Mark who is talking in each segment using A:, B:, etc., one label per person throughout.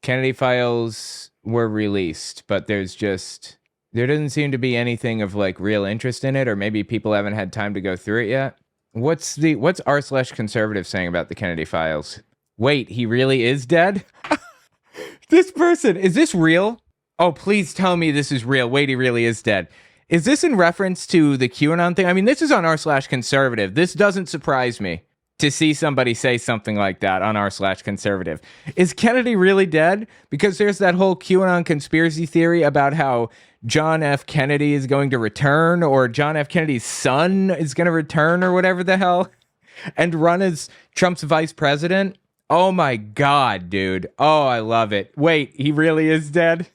A: Kennedy files were released, but there doesn't seem to be anything of like real interest in it, or maybe people haven't had time to go through it yet. What's r/conservative saying about the Kennedy files? Wait, he really is dead? This person, is this real? Oh, please tell me this is real. Wait, he really is dead. Is this in reference to the QAnon thing? I mean, this is on r/conservative. This doesn't surprise me to see somebody say something like that on r/conservative. Is Kennedy really dead? Because there's that whole QAnon conspiracy theory about how John F. Kennedy is going to return, or John F. Kennedy's son is going to return, or whatever the hell, and run as Trump's vice president. Oh my God, dude. Oh, I love it. Wait, he really is dead?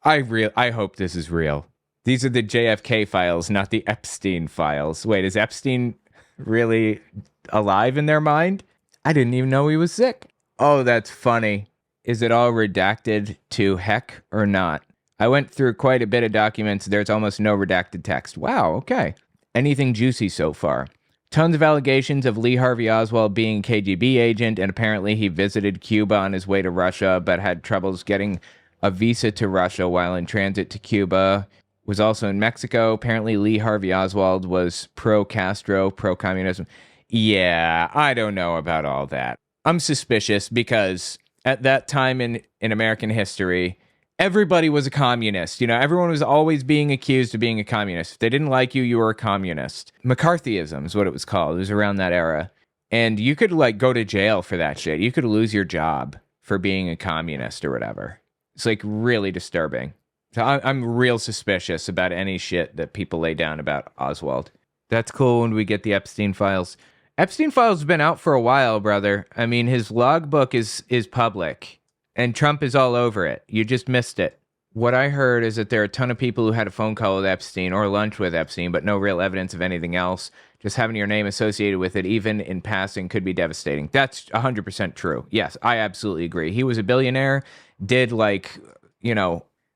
A: I hope this is real. These are the JFK files, not the Epstein files. Wait, is Epstein really alive in their mind? I didn't even know he was sick. Oh, that's funny. Is it all redacted to heck or not? I went through quite a bit of documents. There's almost no redacted text. Wow, okay. Anything juicy so far? Tons of allegations of Lee Harvey Oswald being a KGB agent, and apparently he visited Cuba on his way to Russia, but had troubles getting a visa to Russia while in transit to Cuba. Was also in Mexico. Apparently Lee Harvey Oswald was pro-Castro, pro-communism. Yeah, I don't know about all that. I'm suspicious because at that time in American history, everybody was a communist. You know, everyone was always being accused of being a communist. If they didn't like you, you were a communist. McCarthyism is what it was called. It was around that era. And you could, like, go to jail for that shit. You could lose your job for being a communist or whatever. It's, like, really disturbing. So I'm real suspicious about any shit that people lay down about Oswald. That's cool when we get the Epstein files. Epstein files have been out for a while, brother. I mean, his logbook is public. And Trump is all over it. You just missed it. What I heard is that there are a ton of people who had a phone call with Epstein or lunch with Epstein, but no real evidence of anything else. Just having your name associated with it, even in passing, could be devastating. That's 100% true. Yes, I absolutely agree. He was a billionaire, did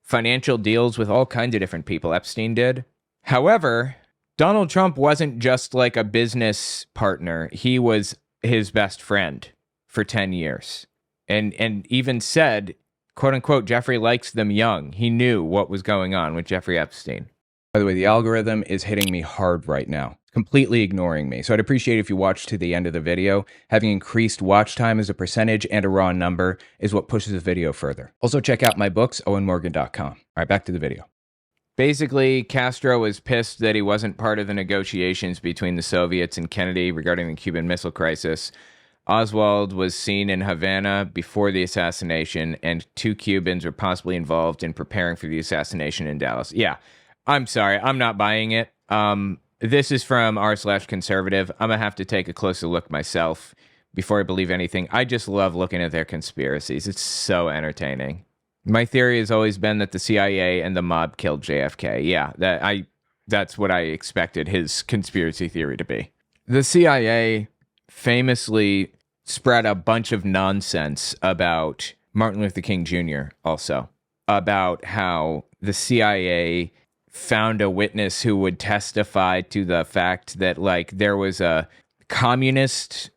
A: financial deals with all kinds of different people. Epstein did. However, Donald Trump wasn't just like a business partner. He was his best friend for 10 years. And even said, quote unquote, Jeffrey likes them young. He knew what was going on with Jeffrey Epstein. By the way, the algorithm is hitting me hard right now, completely ignoring me. So I'd appreciate if you watched to the end of the video. Having increased watch time as a percentage and a raw number is what pushes the video further. Also check out my books, owenmorgan.com. All right, back to the video. Basically, Castro was pissed that he wasn't part of the negotiations between the Soviets and Kennedy regarding the Cuban Missile Crisis. Oswald was seen in Havana before the assassination, and 2 Cubans were possibly involved in preparing for the assassination in Dallas. Yeah, I'm sorry, I'm not buying it. This is from r/conservative. I'm going to have to take a closer look myself before I believe anything. I just love looking at their conspiracies. It's so entertaining. My theory has always been that the CIA and the mob killed JFK. Yeah, that's what I expected his conspiracy theory to be. The CIA famously spread a bunch of nonsense about Martin Luther King Jr. also, about how the CIA found a witness who would testify to the fact that, like, there was a communist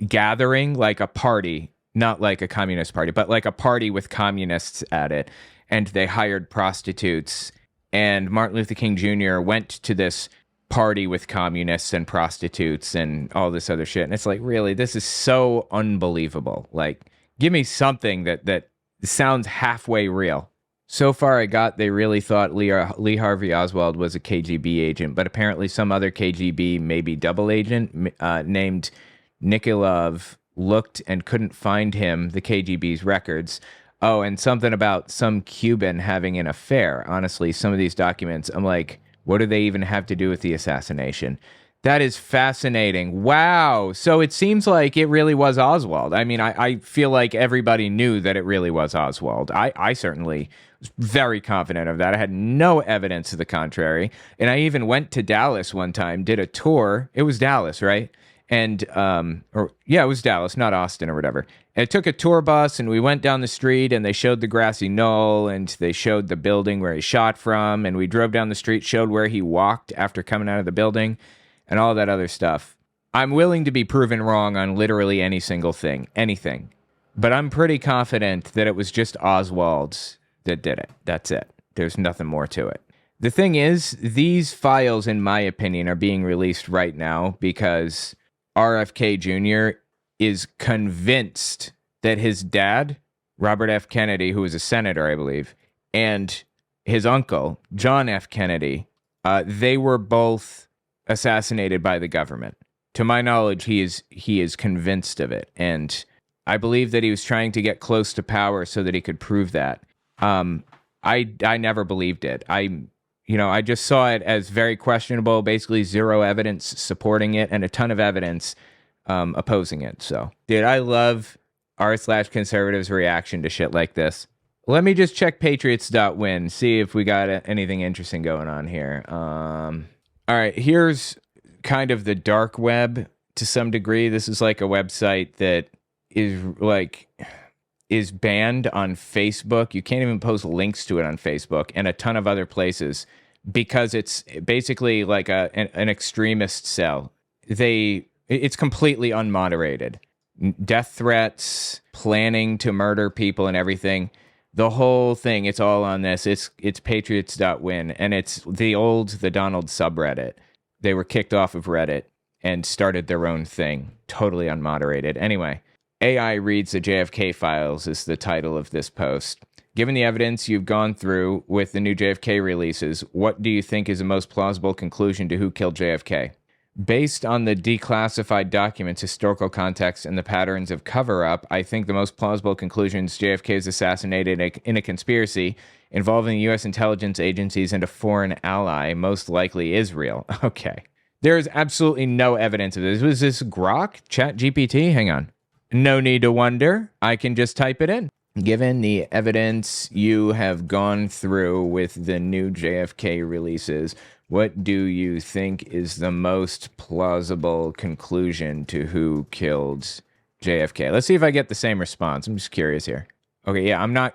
A: gathering, like a party, not like a communist party, but like a party with communists at it, and they hired prostitutes, and Martin Luther King Jr. went to this party with communists and prostitutes and all this other shit. And it's like, really, this is so unbelievable. Like, give me something that sounds halfway real. So far they really thought Lee Harvey Oswald was a KGB agent, but apparently some other KGB, maybe double agent, named Nikolov, looked and couldn't find him, the KGB's records. Oh, and something about some Cuban having an affair. Honestly, some of these documents, I'm like, what do they even have to do with the assassination? That is fascinating. Wow. So it seems like it really was Oswald. I mean, I feel like everybody knew that it really was Oswald. I certainly was very confident of that. I had no evidence to the contrary. And I even went to Dallas one time, did a tour. It was Dallas, right? And, it was Dallas, not Austin or whatever. And I took a tour bus and we went down the street and they showed the grassy knoll and they showed the building where he shot from. And we drove down the street, showed where he walked after coming out of the building and all that other stuff. I'm willing to be proven wrong on literally any single thing, anything. But I'm pretty confident that it was just Oswald that did it. That's it. There's nothing more to it. The thing is, these files, in my opinion, are being released right now because RFK Jr. is convinced that his dad, Robert F. Kennedy, who was a senator, I believe, and his uncle, John F. Kennedy, they were both assassinated by the government. To my knowledge, he is convinced of it, and I believe that he was trying to get close to power so that he could prove that. I never believed it. I just saw it as very questionable, basically zero evidence supporting it and a ton of evidence opposing it. So, dude, I love r/conservatives' reaction to shit like this. Let me just check patriots.win, see if we got anything interesting going on here. All right, here's kind of the dark web to some degree. This is like a website that is banned on Facebook. You can't even post links to it on Facebook and a ton of other places because it's basically like an extremist cell. It's completely unmoderated. Death threats, planning to murder people and everything. The whole thing, it's all on this. It's patriots.win, and it's the Donald subreddit. They were kicked off of Reddit and started their own thing, totally unmoderated. Anyway, AI reads the JFK files is the title of this post. Given the evidence you've gone through with the new JFK releases, what do you think is the most plausible conclusion to who killed JFK? Based on the declassified documents, historical context, and the patterns of cover-up, I think the most plausible conclusion is JFK was assassinated in a conspiracy involving U.S. intelligence agencies and a foreign ally, most likely Israel. Okay. There is absolutely no evidence of this. Was this Grok? ChatGPT? Hang on. No need to wonder. I can just type it in. Given the evidence you have gone through with the new JFK releases, what do you think is the most plausible conclusion to who killed JFK? Let's see if I get the same response. I'm just curious here. Okay, yeah, I'm not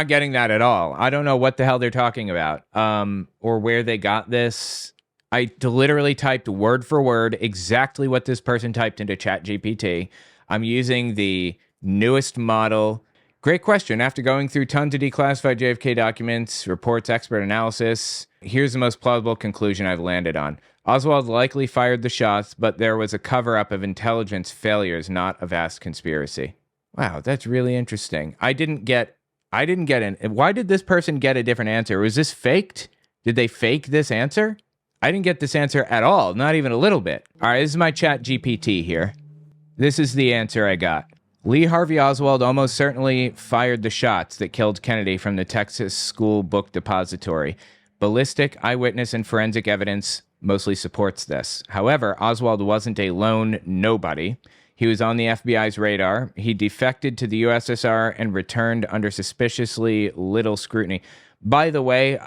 A: getting that at all. I don't know what the hell they're talking about, or where they got this. I literally typed word for word exactly what this person typed into ChatGPT. I'm using the newest model. Great question. After going through tons of declassified JFK documents, reports, expert analysis, here's the most plausible conclusion I've landed on. Oswald likely fired the shots, but there was a cover-up of intelligence failures, not a vast conspiracy. Wow, that's really interesting. I didn't get an. Why did this person get a different answer? Was this faked? Did they fake this answer? I didn't get this answer at all, not even a little bit. All right, this is my ChatGPT here. This is the answer I got. Lee Harvey Oswald almost certainly fired the shots that killed Kennedy from the Texas School Book Depository. Ballistic, eyewitness, and forensic evidence mostly supports this. However, Oswald wasn't a lone nobody. He was on the FBI's radar. He defected to the USSR and returned under suspiciously little scrutiny. By the way,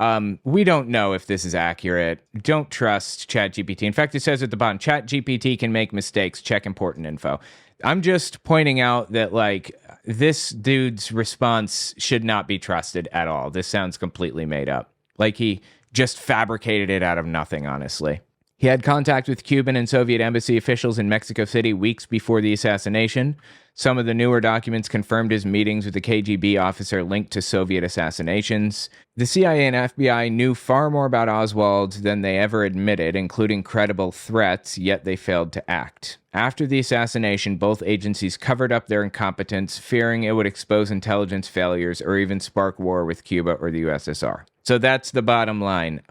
A: we don't know if this is accurate. Don't trust ChatGPT. In fact, it says at the bottom, ChatGPT can make mistakes. Check important info. I'm just pointing out that, like, this dude's response should not be trusted at all. This sounds completely made up. Like, he just fabricated it out of nothing, honestly. He had contact with Cuban and Soviet embassy officials in Mexico City weeks before the assassination. Some of the newer documents confirmed his meetings with a KGB officer linked to Soviet assassinations. The CIA and FBI knew far more about Oswald than they ever admitted, including credible threats, yet they failed to act. After the assassination, both agencies covered up their incompetence, fearing it would expose intelligence failures or even spark war with Cuba or the USSR. So that's the bottom line.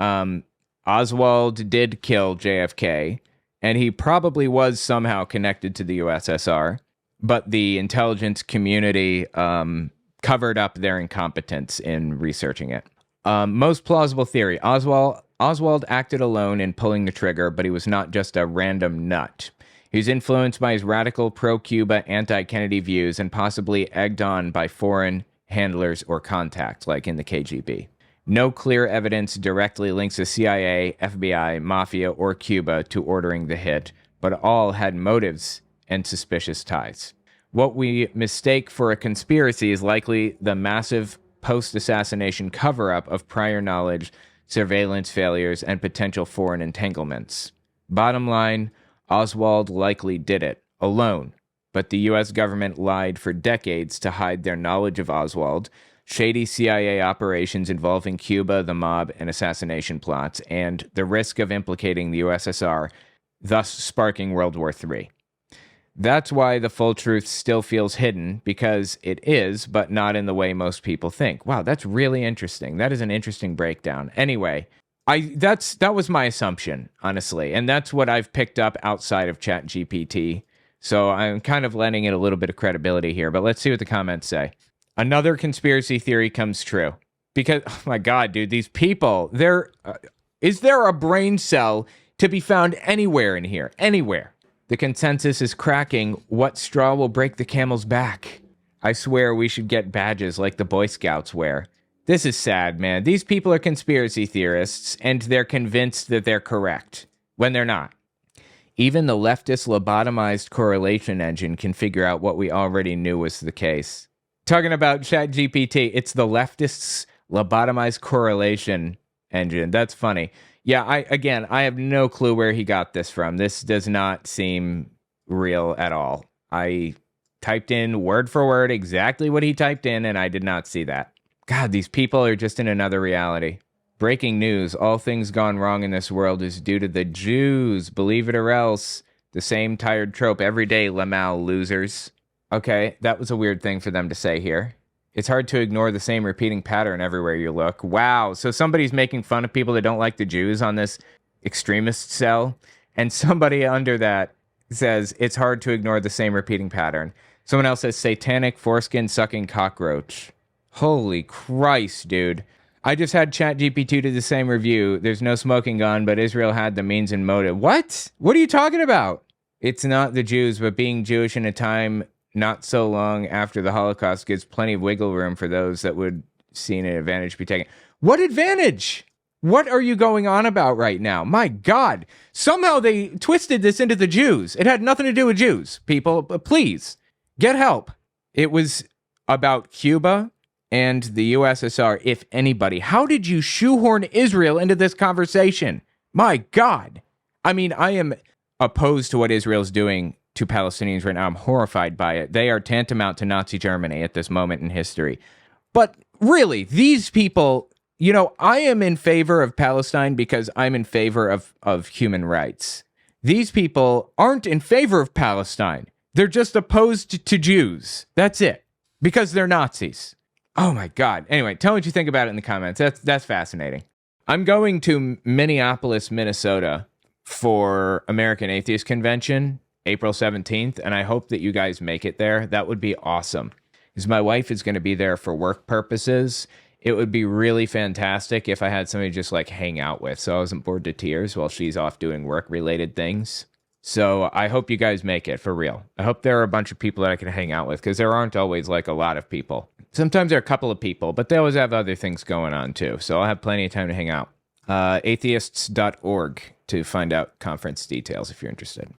A: Oswald did kill JFK, and he probably was somehow connected to the USSR, but the intelligence community covered up their incompetence in researching it. Most plausible theory. Oswald acted alone in pulling the trigger, but he was not just a random nut. He was influenced by his radical pro-Cuba, anti-Kennedy views and possibly egged on by foreign handlers or contacts, like in the KGB. No clear evidence directly links the CIA, FBI, Mafia, or Cuba to ordering the hit, but all had motives and suspicious ties. What we mistake for a conspiracy is likely the massive post-assassination cover-up of prior knowledge, surveillance failures, and potential foreign entanglements. Bottom line, Oswald likely did it, alone, but the U.S. government lied for decades to hide their knowledge of Oswald, shady CIA operations involving Cuba, the mob, and assassination plots, and the risk of implicating the USSR, thus sparking World War III. That's why the full truth still feels hidden, because it is, but not in the way most people think. Wow, that's really interesting. That is an interesting breakdown. Anyway, that was my assumption, honestly, and that's what I've picked up outside of ChatGPT. So I'm kind of lending it a little bit of credibility here, but let's see what the comments say. Another conspiracy theory comes true. Because, oh my God, dude, these people, is there a brain cell to be found anywhere in here? Anywhere. The consensus is cracking. What straw will break the camel's back? I swear we should get badges like the Boy Scouts wear. This is sad, man. These people are conspiracy theorists, and they're convinced that they're correct, when they're not. Even the leftist lobotomized correlation engine can figure out what we already knew was the case. Talking about ChatGPT, it's the leftists' lobotomized correlation engine. That's funny. Yeah, I have no clue where he got this from. This does not seem real at all. I typed in word for word exactly what he typed in, and I did not see that. God, these people are just in another reality. Breaking news, all things gone wrong in this world is due to the Jews, believe it or else. The same tired trope every day, Lamal losers. Okay, that was a weird thing for them to say here. It's hard to ignore the same repeating pattern everywhere you look. Wow, so somebody's making fun of people that don't like the Jews on this extremist cell, and somebody under that says it's hard to ignore the same repeating pattern. Someone else says satanic foreskin-sucking cockroach. Holy Christ, dude. I just had ChatGPT do the same review. There's no smoking gun, but Israel had the means and motive. What? What are you talking about? It's not the Jews, but being Jewish in a time not so long after the Holocaust gives plenty of wiggle room for those that would see an advantage be taken. What advantage? What are you going on about right now? My God. Somehow they twisted this into the Jews. It had nothing to do with Jews, people. But please, get help. It was about Cuba and the USSR, if anybody. How did you shoehorn Israel into this conversation? My God. I mean, I am opposed to what Israel's doing to Palestinians right now. I'm horrified by it. They are tantamount to Nazi Germany at this moment in history. But really, these people, you know, I am in favor of Palestine because I'm in favor of human rights. These people aren't in favor of Palestine. They're just opposed to Jews. That's it. Because they're Nazis. Oh my God. Anyway, tell me what you think about it in the comments. That's fascinating. I'm going to Minneapolis, Minnesota for American Atheist Convention, April 17th, and I hope that you guys make it there. That would be awesome. Because my wife is going to be there for work purposes. It would be really fantastic if I had somebody just like hang out with, so I wasn't bored to tears while she's off doing work-related things. So I hope you guys make it, for real. I hope there are a bunch of people that I can hang out with, because there aren't always like a lot of people. Sometimes there are a couple of people, but they always have other things going on too. So I'll have plenty of time to hang out. Atheists.org to find out conference details if you're interested.